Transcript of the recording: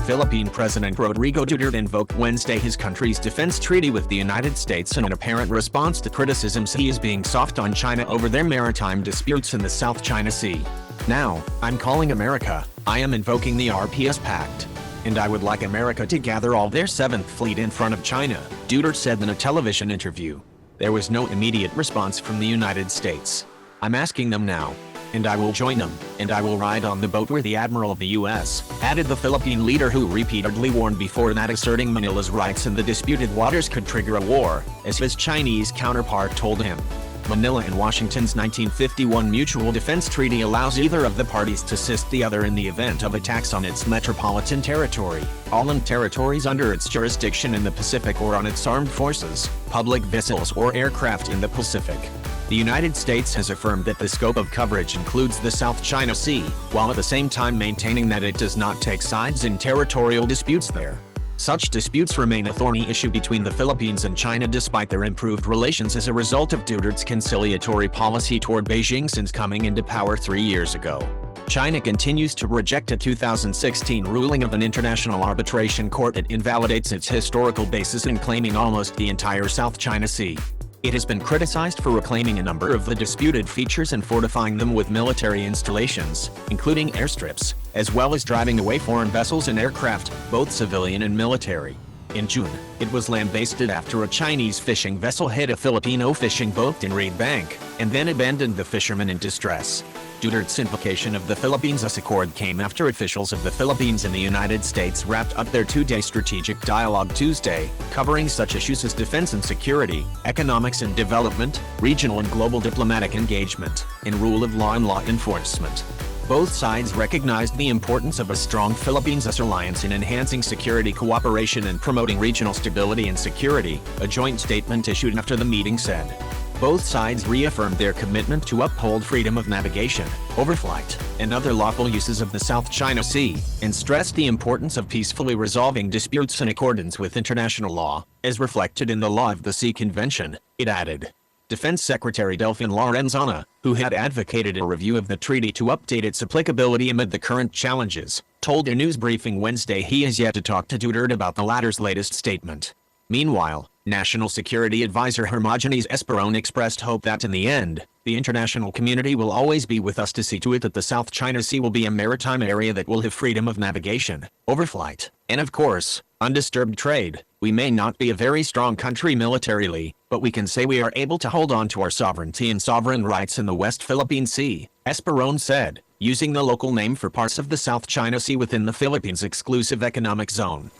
Philippine President Rodrigo Duterte invoked Wednesday his country's defense treaty with the United States in an apparent response to criticisms he is being soft on China over their maritime disputes in the South China Sea. "Now, I'm calling America. I am invoking the RPS Pact. And I would like America to gather all their 7th Fleet in front of China," Duterte said in a television interview. There was no immediate response from the United States. "I'm asking them now. And I will join them, and I will ride on the boat with the admiral of the U.S., added the Philippine leader, who repeatedly warned before that asserting Manila's rights in the disputed waters could trigger a war, as his Chinese counterpart told him. Manila and Washington's 1951 Mutual Defense Treaty allows either of the parties to assist the other in the event of attacks on its metropolitan territory, all in territories under its jurisdiction in the Pacific, or on its armed forces, public vessels or aircraft in the Pacific. The United States has affirmed that the scope of coverage includes the South China Sea, while at the same time maintaining that it does not take sides in territorial disputes there. Such disputes remain a thorny issue between the Philippines and China despite their improved relations as a result of Duterte's conciliatory policy toward Beijing since coming into power 3 years ago. China continues to reject a 2016 ruling of an international arbitration court that invalidates its historical basis in claiming almost the entire South China Sea. It has been criticized for reclaiming a number of the disputed features and fortifying them with military installations, including airstrips, as well as driving away foreign vessels and aircraft, both civilian and military. In June, it was lambasted after a Chinese fishing vessel hit a Filipino fishing boat in Reed Bank, and then abandoned the fishermen in distress. Duterte's invocation of the Philippines Accord came after officials of the Philippines and the United States wrapped up their 2-day strategic dialogue Tuesday, covering such issues as defense and security, economics and development, regional and global diplomatic engagement, and rule of law and law enforcement. Both sides recognized the importance of a strong Philippines-US alliance in enhancing security cooperation and promoting regional stability and security, a joint statement issued after the meeting said. Both sides reaffirmed their commitment to uphold freedom of navigation, overflight, and other lawful uses of the South China Sea, and stressed the importance of peacefully resolving disputes in accordance with international law, as reflected in the Law of the Sea Convention, it added. Defense Secretary Delfin Lorenzana, who had advocated a review of the treaty to update its applicability amid the current challenges, told a news briefing Wednesday he has yet to talk to Duterte about the latter's latest statement. Meanwhile, National Security Advisor Hermogenes Esperon expressed hope that in the end, the international community will always be with us to see to it that the South China Sea will be a maritime area that will have freedom of navigation, overflight, and of course, undisturbed trade. "We may not be a very strong country militarily, but we can say we are able to hold on to our sovereignty and sovereign rights in the West Philippine Sea," Esperon said, using the local name for parts of the South China Sea within the Philippines' exclusive economic zone.